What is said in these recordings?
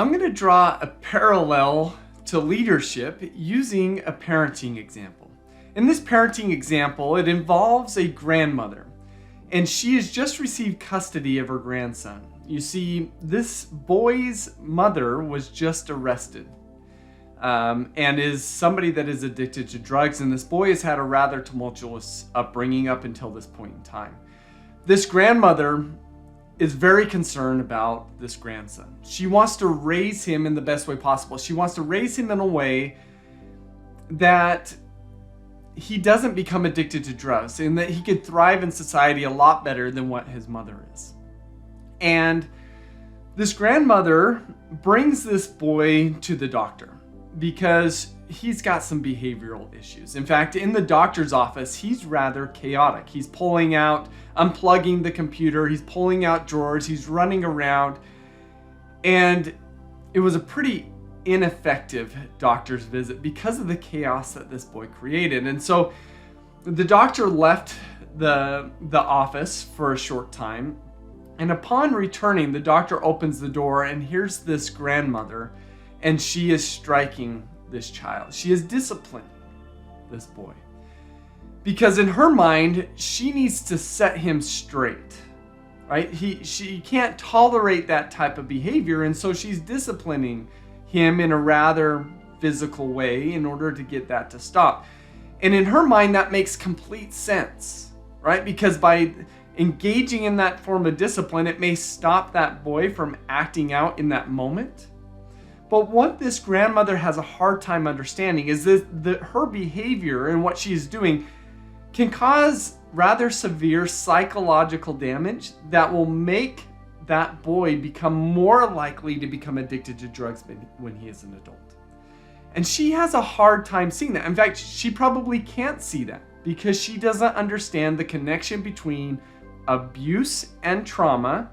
I'm going to draw a parallel to leadership using a parenting example. In this parenting example, it involves a grandmother, and she has just received custody of her grandson. You see, this boy's mother was just arrested and is somebody that is addicted to drugs, and this boy has had a rather tumultuous upbringing up until this point in time. This grandmother is very concerned about this grandson. She wants to raise him in the best way possible. She wants to raise him in a way that he doesn't become addicted to drugs and that he could thrive in society a lot better than what his mother is. And this grandmother brings this boy to the doctor because he's got some behavioral issues. In fact, in the doctor's office, he's rather chaotic. He's unplugging the computer, he's pulling out drawers, he's running around. And it was a pretty ineffective doctor's visit because of the chaos that this boy created. And so the doctor left the office for a short time. And upon returning, the doctor opens the door, and here's this grandmother, and she is striking this child. She is disciplining this boy because in her mind, she needs to set him straight, right? She can't tolerate that type of behavior, and so she's disciplining him in a rather physical way in order to get that to stop. And in her mind, that makes complete sense, right? Because by engaging in that form of discipline, it may stop that boy from acting out in that moment. But what this grandmother has a hard time understanding is that her behavior and what she's doing can cause rather severe psychological damage that will make that boy become more likely to become addicted to drugs when he is an adult. And she has a hard time seeing that. In fact, she probably can't see that because she doesn't understand the connection between abuse and trauma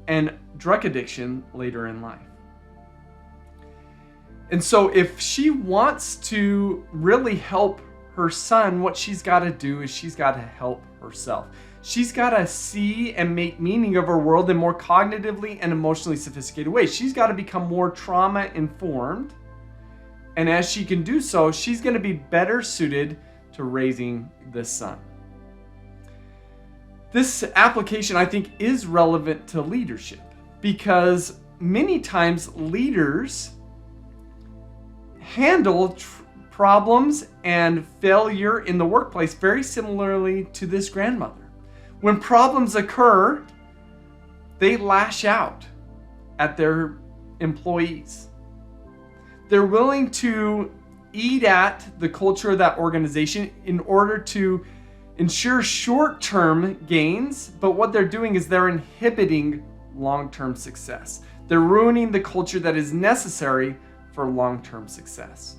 and drug addiction later in life. And so if she wants to really help her son, what she's got to do is she's got to help herself. She's got to see and make meaning of her world in more cognitively and emotionally sophisticated ways. She's got to become more trauma informed. And as she can do so, she's going to be better suited to raising this son. This application, I think, is relevant to leadership because many times leaders handle problems and failure in the workplace very similarly to this grandmother. When problems occur, they lash out at their employees. They're willing to eat at the culture of that organization in order to ensure short-term gains, but what they're doing is they're inhibiting long-term success. They're ruining the culture that is necessary for long-term success.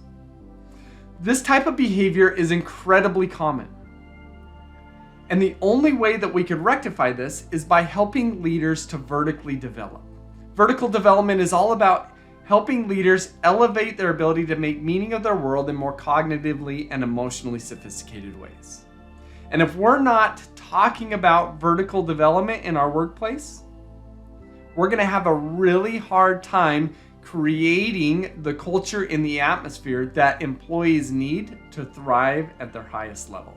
This type of behavior is incredibly common. And the only way that we could rectify this is by helping leaders to vertically develop. Vertical development is all about helping leaders elevate their ability to make meaning of their world in more cognitively and emotionally sophisticated ways. And if we're not talking about vertical development in our workplace, we're going to have a really hard time creating the culture in the atmosphere that employees need to thrive at their highest level.